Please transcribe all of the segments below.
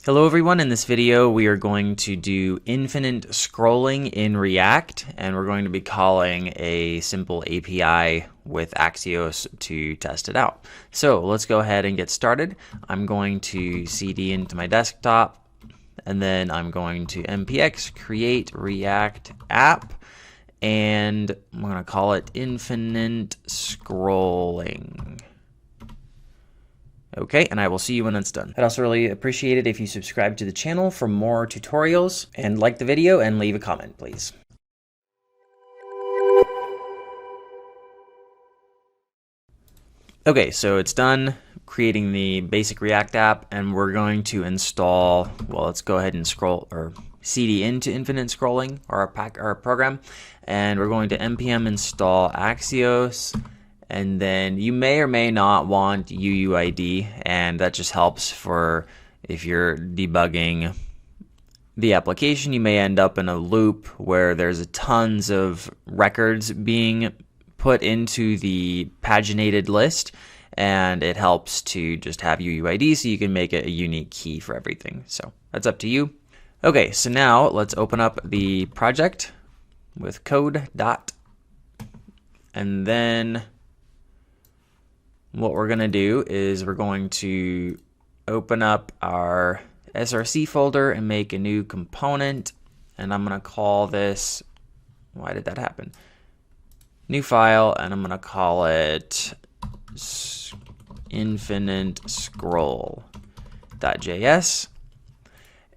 Hello everyone, in this video we are going to do infinite scrolling in React, and we're going to be calling a simple API with Axios to test it out. So let's go ahead and get started. I'm going to cd into my desktop, and then I'm going to npx create React app, and I'm going to call it infinite scrolling. Okay, and I will see you when it's done. I'd also really appreciate it if you subscribe to the channel for more tutorials, and like the video and leave a comment, please. Okay, so it's done creating the basic React app, and we're going to install, well, let's go ahead and scroll or cd into infinite scrolling, or our program, and we're going to npm install Axios. And then you may or may not want UUID, and that just helps for if you're debugging the application. You may end up in a loop where there's tons of records being put into the paginated list, and it helps to just have UUID so you can make it a unique key for everything. So that's up to you. Okay, so now let's open up the project with code dot, and then what we're going to do is we're going to open up our src folder and make a new component, and I'm going to call this, why did that happen? New file, and I'm going to call it infinite scroll.js.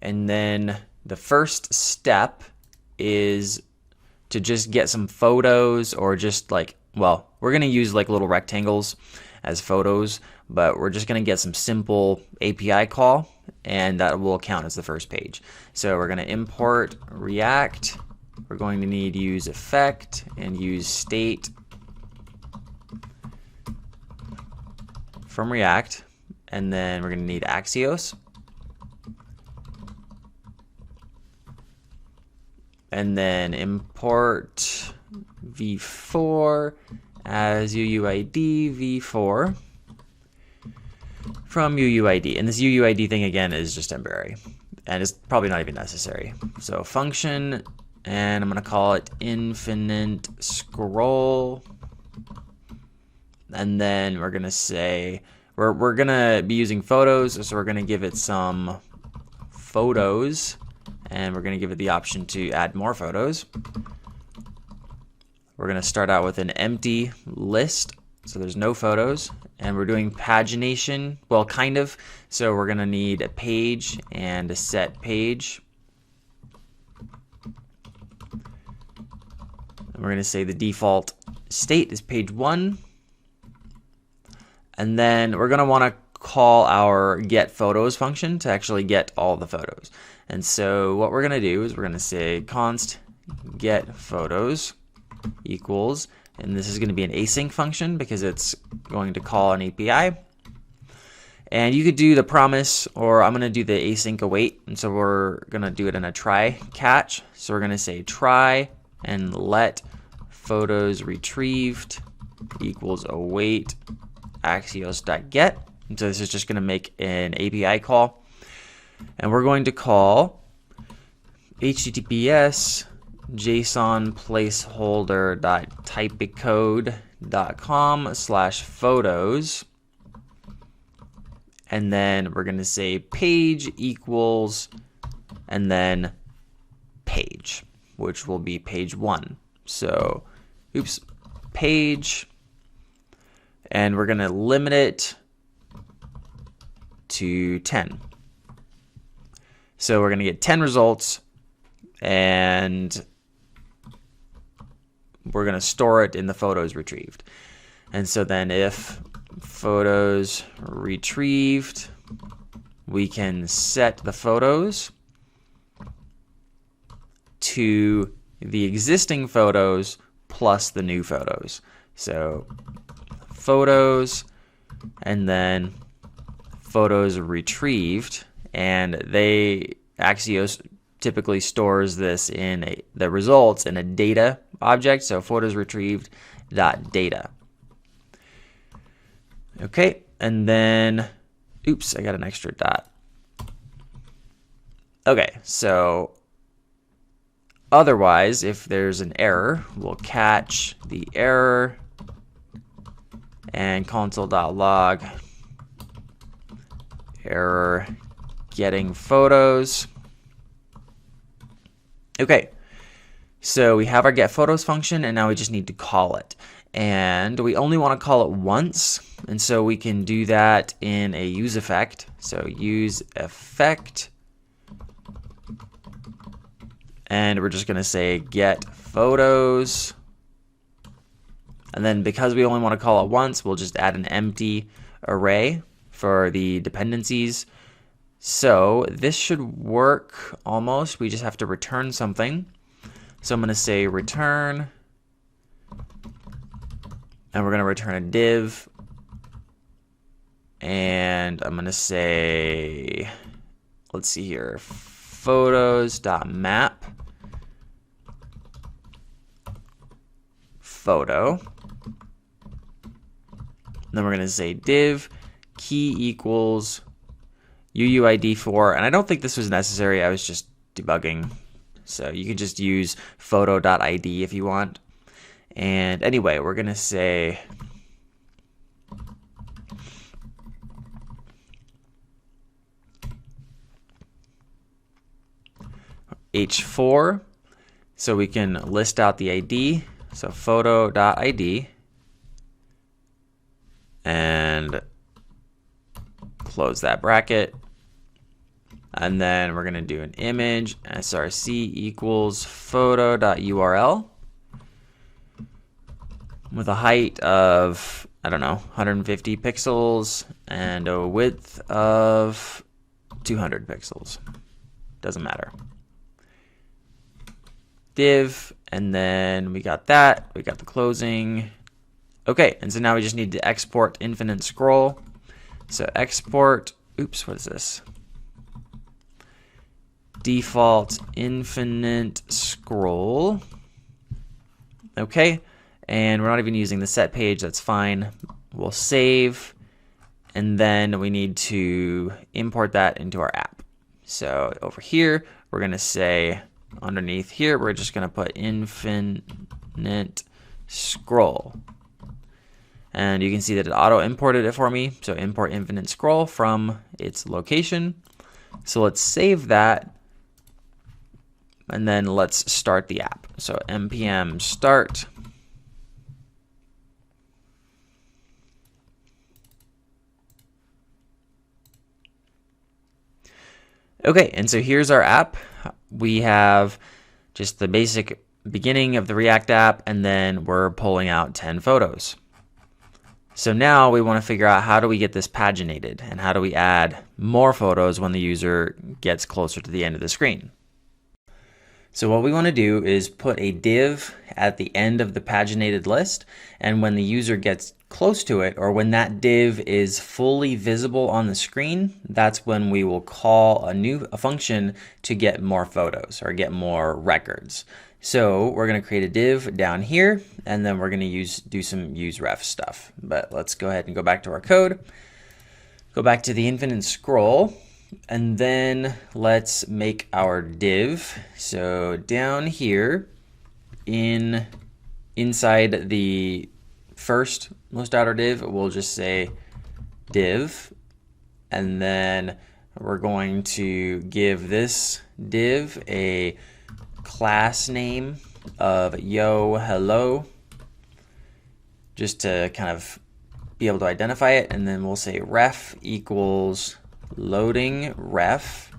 And then the first step is to just get some photos, or just like, well, we're going to use like little rectangles as photos, but we're just going to get some simple API call, and that will count as the first page. So we're going to import React. We're going to need useEffect and useState from React, and then we're going to need Axios, and then import v4 as UUID v4 from UUID. And this UUID thing again is just temporary, and it's probably not even necessary. So function, and I'm going to call it infinite scroll, and then we're going to say we're going to be using photos, so we're going to give it some photos, and we're going to give it the option to add more photos. We're going to start out with an empty list, so there's no photos, and we're doing pagination, well, kind of. So we're going to need a page and a set page. And we're going to say the default state is page 1. And then we're going to want to call our get photos function to actually get all the photos. And so what we're going to do is we're going to say const get photos equals, and this is going to be an async function because it's going to call an API. And you could do the promise, or I'm going to do the async await, and so we're going to do it in a try catch. So we're going to say try and let photos retrieved equals await axios.get. And so this is just going to make an API call, and we're going to call https JSON placeholder.typecode.com/photos, and then we're going to say page equals, and then page, which will be page 1. So, oops, page, and we're going to limit it to 10. So we're going to get 10 results, and we're going to store it in the photos retrieved. And so then if photos retrieved, we can set the photos to the existing photos plus the new photos. So photos, and then photos retrieved, and Axios typically stores this in the results in a data object, so photos retrieved data. Okay, and then, oops, I got an extra dot. Okay, so otherwise, if there's an error, we'll catch the error and console.log error getting photos. Okay, so we have our get photos function, and now we just need to call it. And we only want to call it once, and so we can do that in a useEffect. So useEffect, and we're just going to say get photos. And then because we only want to call it once, we'll just add an empty array for the dependencies. So this should work almost. We just have to return something. So I'm going to say return, and we're going to return a div. And I'm going to say, let's see here, photos.map photo. Then we're going to say div key equals UUID4, and I don't think this was necessary. I was just debugging, so you can just use photo.id if you want. And anyway, we're going to say h4, so we can list out the ID. So photo.id, and close that bracket. And then we're going to do an image src equals photo.url with a height of, I don't know, 150 pixels and a width of 200 pixels. Doesn't matter. Div, and then we got that. We got the closing. Okay, and so now we just need to export infinite scroll. So export, oops, what is this? Default infinite scroll. Okay, and we're not even using the set page, that's fine. We'll save, and then we need to import that into our app. So over here, we're gonna say, underneath here, we're just gonna put infinite scroll. And you can see that it auto imported it for me. So import infinite scroll from its location. So let's save that. And then let's start the app. So npm start. Okay, and so here's our app. We have just the basic beginning of the React app, and then we're pulling out 10 photos. So now we want to figure out, how do we get this paginated, and how do we add more photos when the user gets closer to the end of the screen? So what we want to do is put a div at the end of the paginated list, and when the user gets close to it, or when that div is fully visible on the screen, that's when we will call a function to get more photos or get more records. So we're going to create a div down here, and then we're going to do some useRef stuff. But let's go ahead and go back to our code. Go back to the infinite scroll, and then let's make our div. So down here, inside the first most outer div, we'll just say div, and then we're going to give this div a class name of yo hello, just to kind of be able to identify it. And then we'll say ref equals loading ref,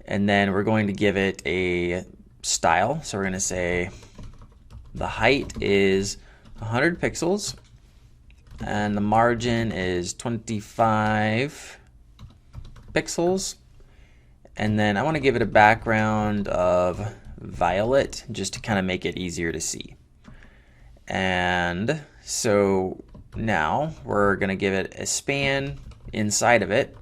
and then we're going to give it a style. So we're going to say the height is 100 pixels and the margin is 25 pixels. And then I want to give it a background of violet, just to kind of make it easier to see. And so now we're going to give it a span inside of it.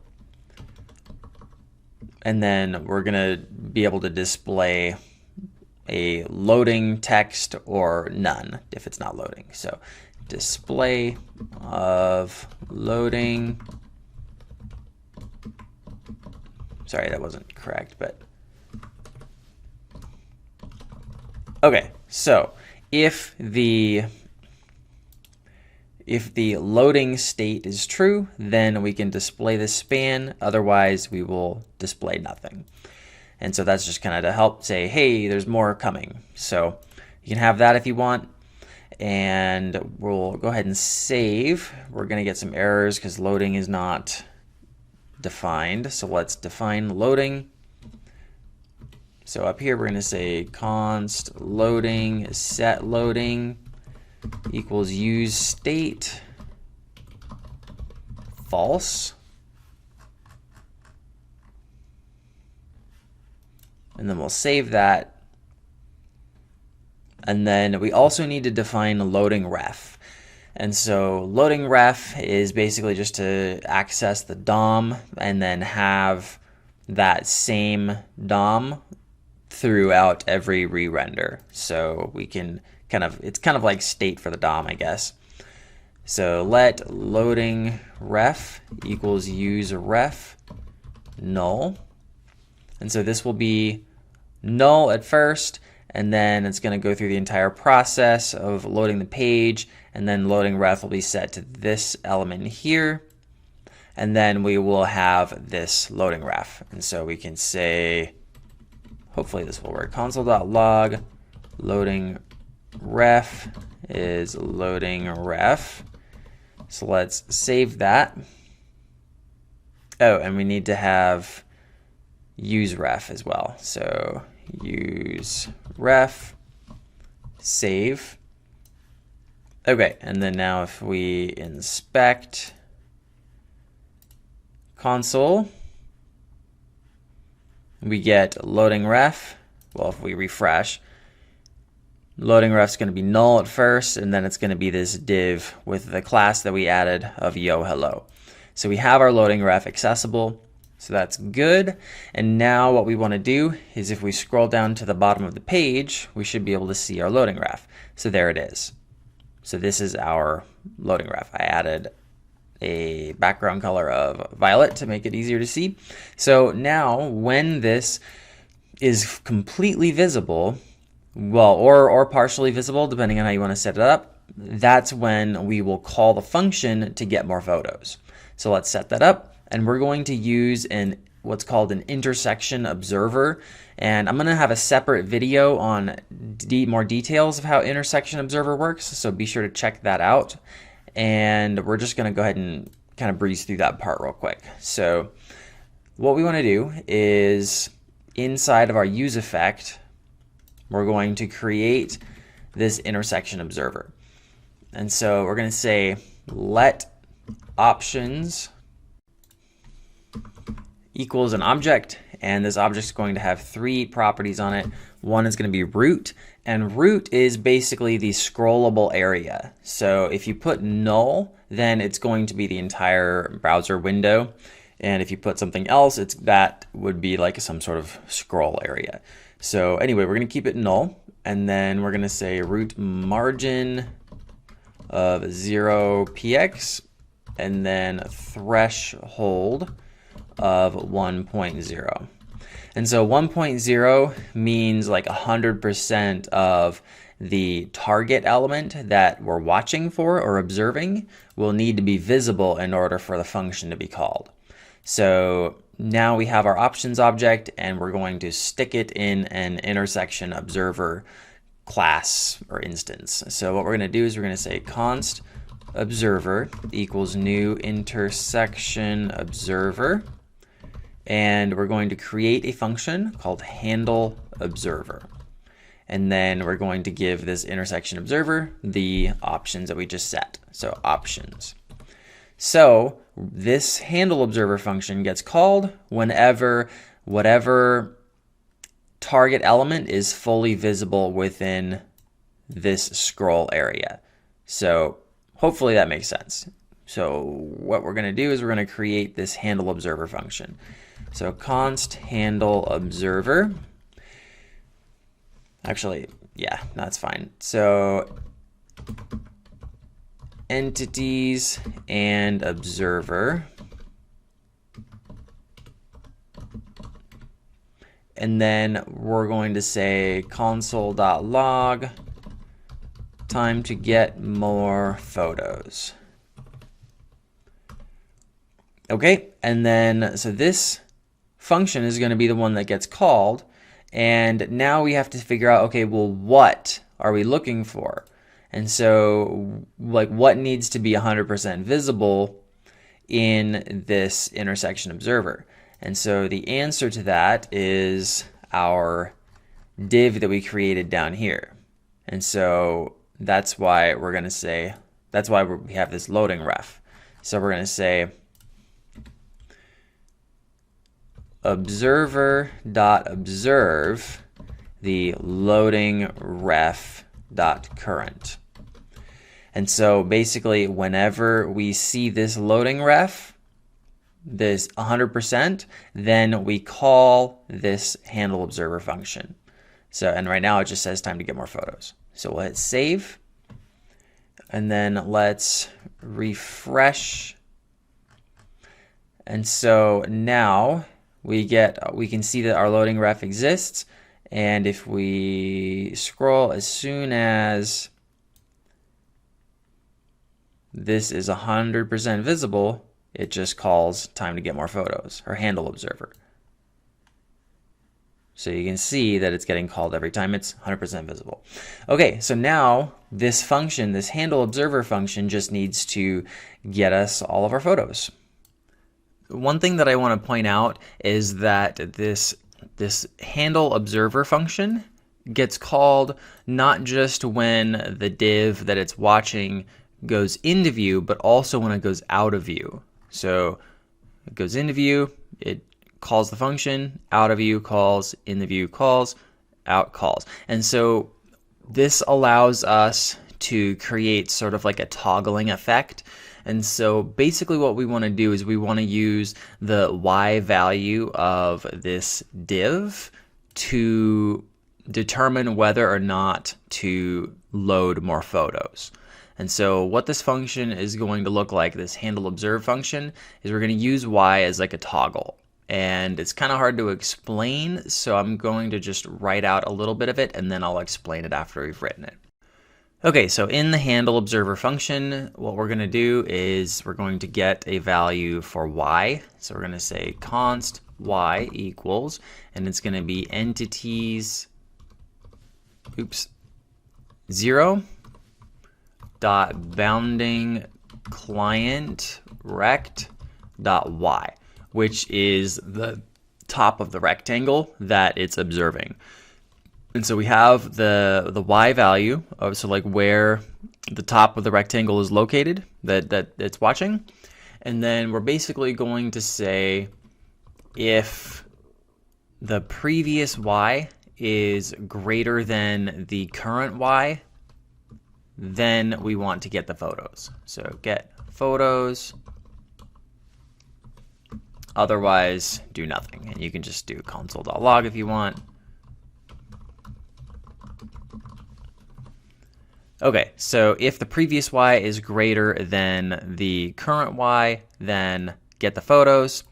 And then we're going to be able to display a loading text or none if it's not loading. So display of loading sorry, that wasn't correct, but okay. So if the loading state is true, then we can display the span. Otherwise, we will display nothing. And so that's just kind of to help say, hey, there's more coming. So you can have that if you want. And we'll go ahead and save. We're going to get some errors because loading is not defined. So let's define loading. So up here, we're going to say const loading set loading equals use state false. And then we'll save that. And then we also need to define loading ref. And so loading ref is basically just to access the DOM and then have that same DOM throughout every re-render. So we can it's kind of like state for the DOM, I guess. So let loading ref equals useRef null. And so this will be null at first, and then it's going to go through the entire process of loading the page, and then loading ref will be set to this element here, and then we will have this loading ref. And so we can say, hopefully this will work, console.log loading ref is loading ref. So let's save that. Oh, and we need to have useRef as well. So useRef, save. Okay, and then now if we inspect console, we get loading ref. Well, if we refresh, loading ref is going to be null at first, and then it's going to be this div with the class that we added of yo hello. So we have our loading ref accessible. So that's good. And now what we want to do is if we scroll down to the bottom of the page, we should be able to see our loading ref. So there it is. So this is our loading ref. I added a background color of violet to make it easier to see. So now when this is completely visible, well, or partially visible, depending on how you want to set it up, that's when we will call the function to get more photos. So let's set that up. And we're going to use what's called an intersection observer. And I'm going to have a separate video on more details of how intersection observer works. So be sure to check that out. And we're just going to go ahead and kind of breeze through that part real quick. So what we want to do is inside of our useEffect, we're going to create this intersection observer. And so we're going to say let options equals an object, and this object is going to have 3 properties on it. One is going to be root, and root is basically the scrollable area. So if you put null, then it's going to be the entire browser window, and if you put something else, that would be like some sort of scroll area. So anyway, we're going to keep it null, and then we're going to say root margin of 0px, and then threshold of 1.0. And so 1.0 means like 100% of the target element that we're watching for or observing will need to be visible in order for the function to be called. So now we have our options object, and we're going to stick it in an intersection observer class or instance. So what we're going to do is we're going to say const observer equals new intersection observer. And we're going to create a function called handle observer. And then we're going to give this intersection observer the options that we just set. So options. So this handle observer function gets called whenever whatever target element is fully visible within this scroll area. So hopefully that makes sense. So what we're going to do is we're going to create this handle observer function. So const handle observer. Actually, yeah, that's fine. So entities and observer. and then we're going to say console.log time to get more photos. Okay, and then so this function is going to be the one that gets called, and now we have to figure out, okay, well, what are we looking for? And so, like, what needs to be 100% visible in this intersection observer? And so the answer to that is our div that we created down here. And so that's why we're going to say, that's why we have this loading ref. So we're going to say observer.observe the loading ref.current. And so basically, whenever we see this loading ref, this 100%, then we call this handle observer function. So, and right now it just says time to get more photos. So we'll hit save, and then let's refresh. And so now we can see that our loading ref exists. And if we scroll, as soon as this is 100% visible, it just calls time to get more photos, or handle observer. So you can see that it's getting called every time it's 100% visible. Okay, so now this function, this handle observer function, just needs to get us all of our photos. One thing that I want to point out is that this handle observer function gets called not just when the div that it's watching goes into view, but also when it goes out of view. So it goes into view, it calls the function, out of view calls, in the view calls, out calls. And so this allows us to create sort of like a toggling effect. And so basically what we want to do is we want to use the Y value of this div to determine whether or not to load more photos. And so what this function is going to look like, this handle observe function, is we're going to use Y as like a toggle. And it's kind of hard to explain, so I'm going to just write out a little bit of it, and then I'll explain it after we've written it. Okay, so in the handle observer function, what we're going to do is we're going to get a value for Y. So we're going to say const Y equals, and it's going to be entities, 0 dot bounding client rect dot y, which is the top of the rectangle that it's observing. And so we have the y value of, so like where the top of the rectangle is located that it's watching, and then we're basically going to say if the previous y is greater than the current y, then we want to get the photos. So get photos, otherwise do nothing. And you can just do console.log if you want. Okay, so if the previous y is greater than the current y, then get the photos.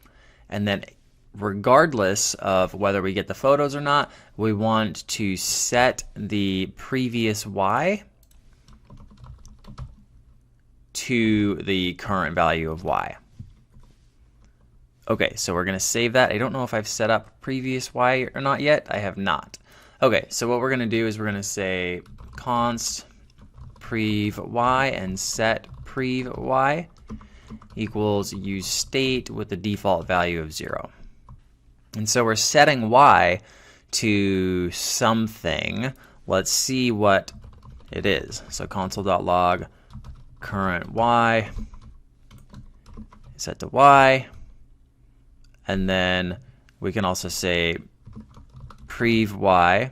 And then regardless of whether we get the photos or not, we want to set the previous y to the current value of y. Okay, so we're going to save that. I don't know if I've set up previous y or not yet. I have not. Okay, so what we're going to do is we're going to say const prev y and set prev y equals use state with the default value of 0. And so we're setting y to something. Let's see what it is. So console.log current y, set to y, and then we can also say prev y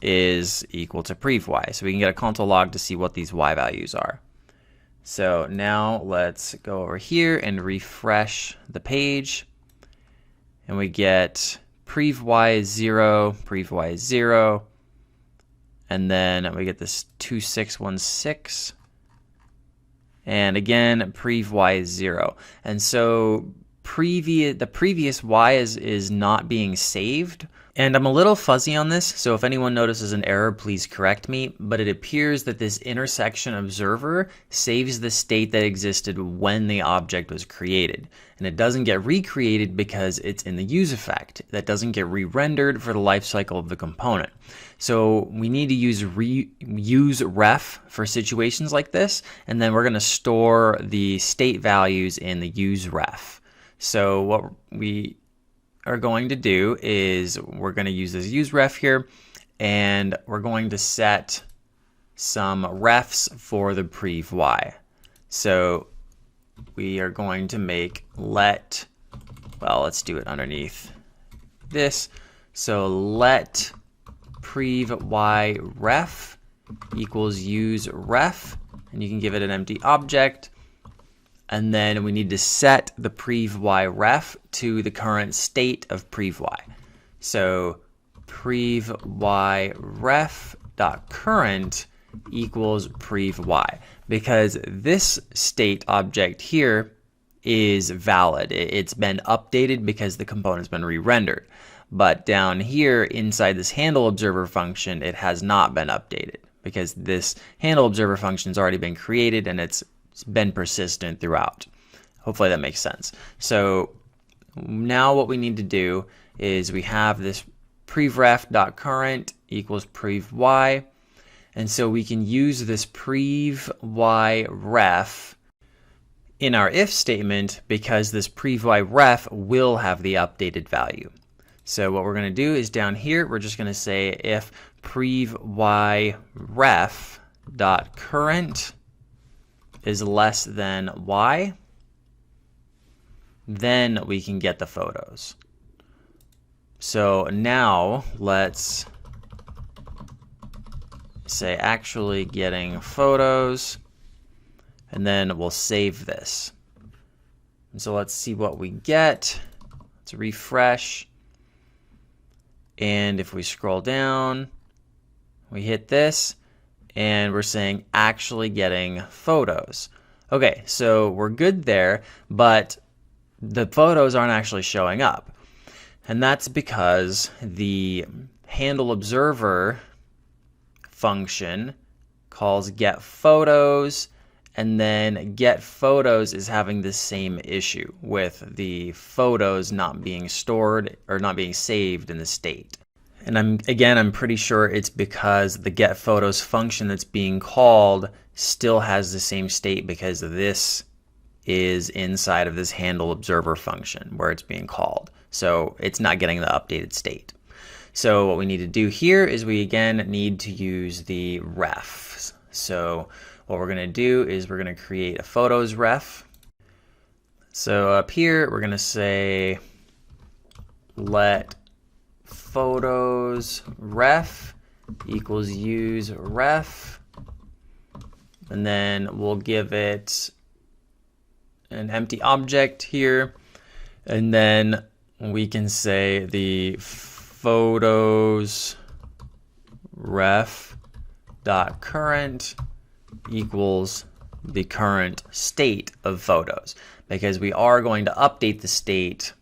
is equal to prev y. So we can get a console log to see what these y values are. So now let's go over here and refresh the page, and we get prev y is 0, prev y is 0, and then we get this 2616, and again prev y is 0. And so previous y is not being saved. And I'm a little fuzzy on this, so if anyone notices an error, please correct me, but it appears that this intersection observer saves the state that existed when the object was created. And it doesn't get recreated because it's in the useEffect. That doesn't get re-rendered for the lifecycle of the component. So we need to use useRef for situations like this, and then we're going to store the state values in the useRef. So what we are going to do is we're going to use this useRef here, and we're going to set some refs for the prev y. So we are going to make let's do it underneath this. So let prev y ref equals useRef, and you can give it an empty object. And then we need to set the prev y ref to the current state of prev y. So prev y ref dot current equals prev y, because this state object here is valid. It's been updated because the component's been re-rendered. But down here inside this handle observer function, it has not been updated because this handle observer function has already been created and it's been persistent throughout. Hopefully that makes sense. So now what we need to do is we have this prevRef.current equals prev y, and so we can use this prev y ref in our if statement because this prev y ref will have the updated value. So what we're going to do is down here we're just going to say if prev y ref.current is less than y, then we can get the photos. So now let's say actually getting photos, and then we'll save this. And so let's see what we get. Let's refresh. And if we scroll down, we hit this, and we're saying actually getting photos. Okay, so we're good there, but the photos aren't actually showing up. And that's because the handle observer function calls get photos, and then get photos is having the same issue with the photos not being stored or not being saved in the state. And I'm pretty sure it's because the get photos function that's being called still has the same state because this is inside of this handle observer function where it's being called. So it's not getting the updated state. So what we need to do here is we again need to use the refs. So what we're going to do is we're going to create a photos ref. So up here we're going to say let photos ref equals useRef, and then we'll give it an empty object here, and then we can say the photos ref dot current equals the current state of photos, because we are going to update the state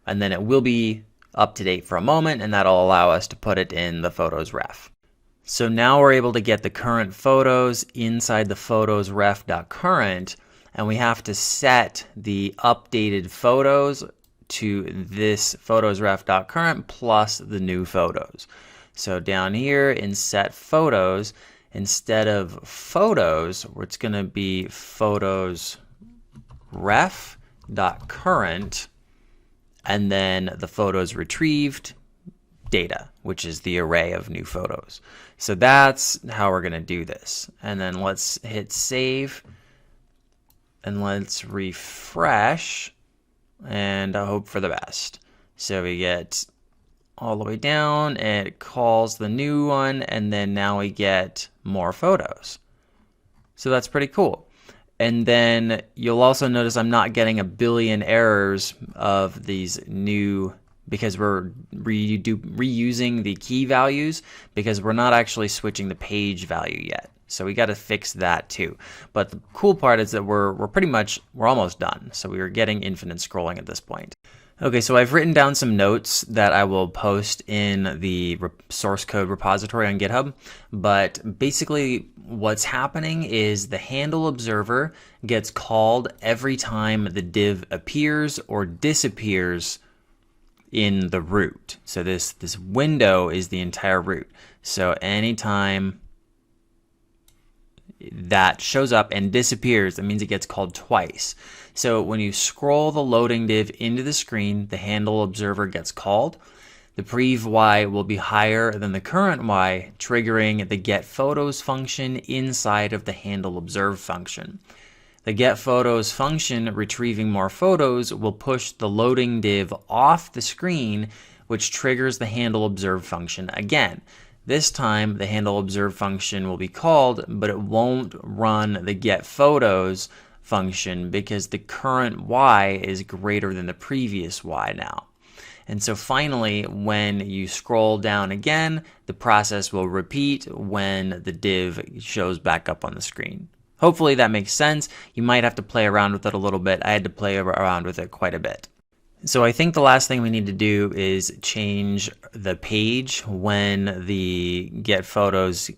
and then it will be up to date for a moment, and that'll allow us to put it in the photos ref. So now we're able to get the current photos inside the photos ref.current, and we have to set the updated photos to this photos ref.current plus the new photos. So down here in set photos, instead of photos, it's going to be photos ref.current, and then the photos retrieved data, which is the array of new photos. So that's how we're going to do this. And then let's hit save, and let's refresh, and I hope for the best. So we get all the way down, and it calls the new one, and then now we get more photos. So that's pretty cool. And then you'll also notice I'm not getting a billion errors of these new, because we're reusing the key values, because we're not actually switching the page value yet. So we got to fix that too. But the cool part is that we're almost done. So we are getting infinite scrolling at this point. Okay, so I've written down some notes that I will post in the source code repository on GitHub. But basically what's happening is the handle observer gets called every time the div appears or disappears in the root. So this window is the entire root. So anytime that shows up and disappears, that means it gets called twice. So when you scroll the loading div into the screen, the handle observer gets called. The prev y will be higher than the current y, triggering the getPhotos function inside of the handle observe function. The getPhotos function, retrieving more photos, will push the loading div off the screen, which triggers the handle observe function again. This time, the handle observe function will be called, but it won't run the getPhotos function because the current y is greater than the previous y now. And so finally, when you scroll down again, the process will repeat when the div shows back up on the screen. Hopefully that makes sense. You might have to play around with it a little bit. I had to play around with it quite a bit. So I think the last thing we need to do is change the page when the getPhotos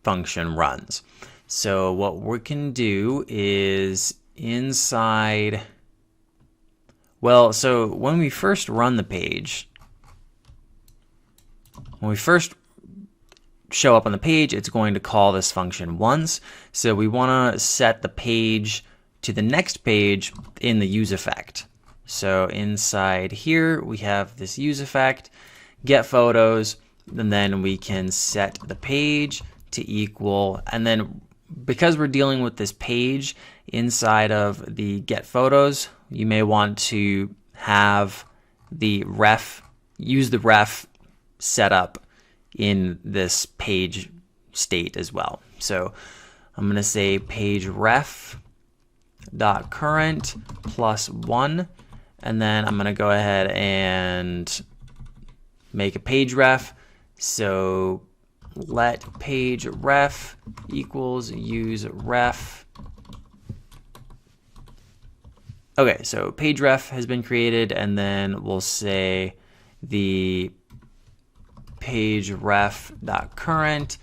function runs. So what we can do is inside, well, so when we first run the page, when we first show up on the page, it's going to call this function once. So we want to set the page to the next page in the useEffect. So inside here, we have this useEffect, getPhotos, and then we can set the page to equal, and then because we're dealing with this page inside of the getPhotos, you may want to have the ref, use the ref setup in this page state as well. So I'm going to say page ref dot current plus 1, and then I'm going to go ahead and make a page ref. So let page ref equals useRef. Okay, so page ref has been created, and then we'll say the page ref dot current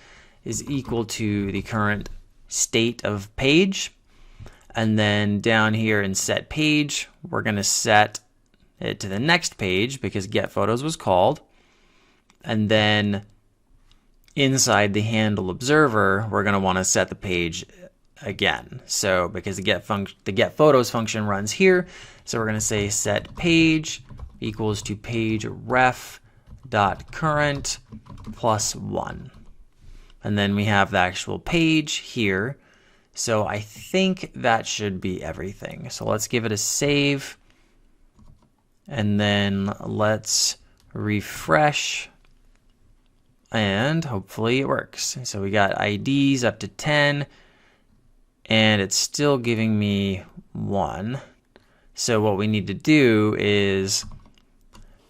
is equal to the current state of page. And then down here in set page, we're going to set it to the next page because getPhotos was called. And then inside the handle observer, we're going to want to set the page again. So because the getPhotos function runs here, so we're going to say set page equals to page ref dot current plus 1. And then we have the actual page here. So I think that should be everything. So let's give it a save. And then let's refresh. And hopefully it works. So we got IDs up to 10. And it's still giving me 1. So what we need to do is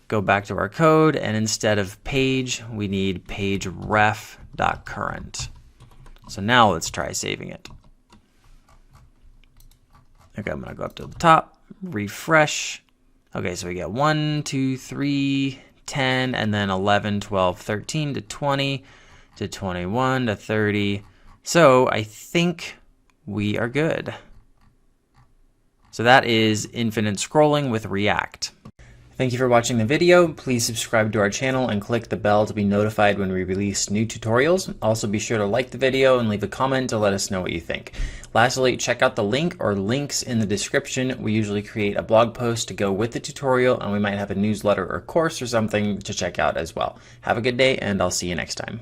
go back to our code, and instead of page, we need page ref dot current. So now let's try saving it. Okay, I'm gonna go up to the top, refresh. Okay, so we get 1, 2, 3, 10, and then 11, 12, 13 to 20 to 21 to 30. So I think we are good. So that is infinite scrolling with React. Thank you for watching the video. Please subscribe to our channel and click the bell to be notified when we release new tutorials. Also be sure to like the video and leave a comment to let us know what you think. Lastly, check out the link or links in the description. We usually create a blog post to go with the tutorial, and we might have a newsletter or course or something to check out as well. Have a good day, and I'll see you next time.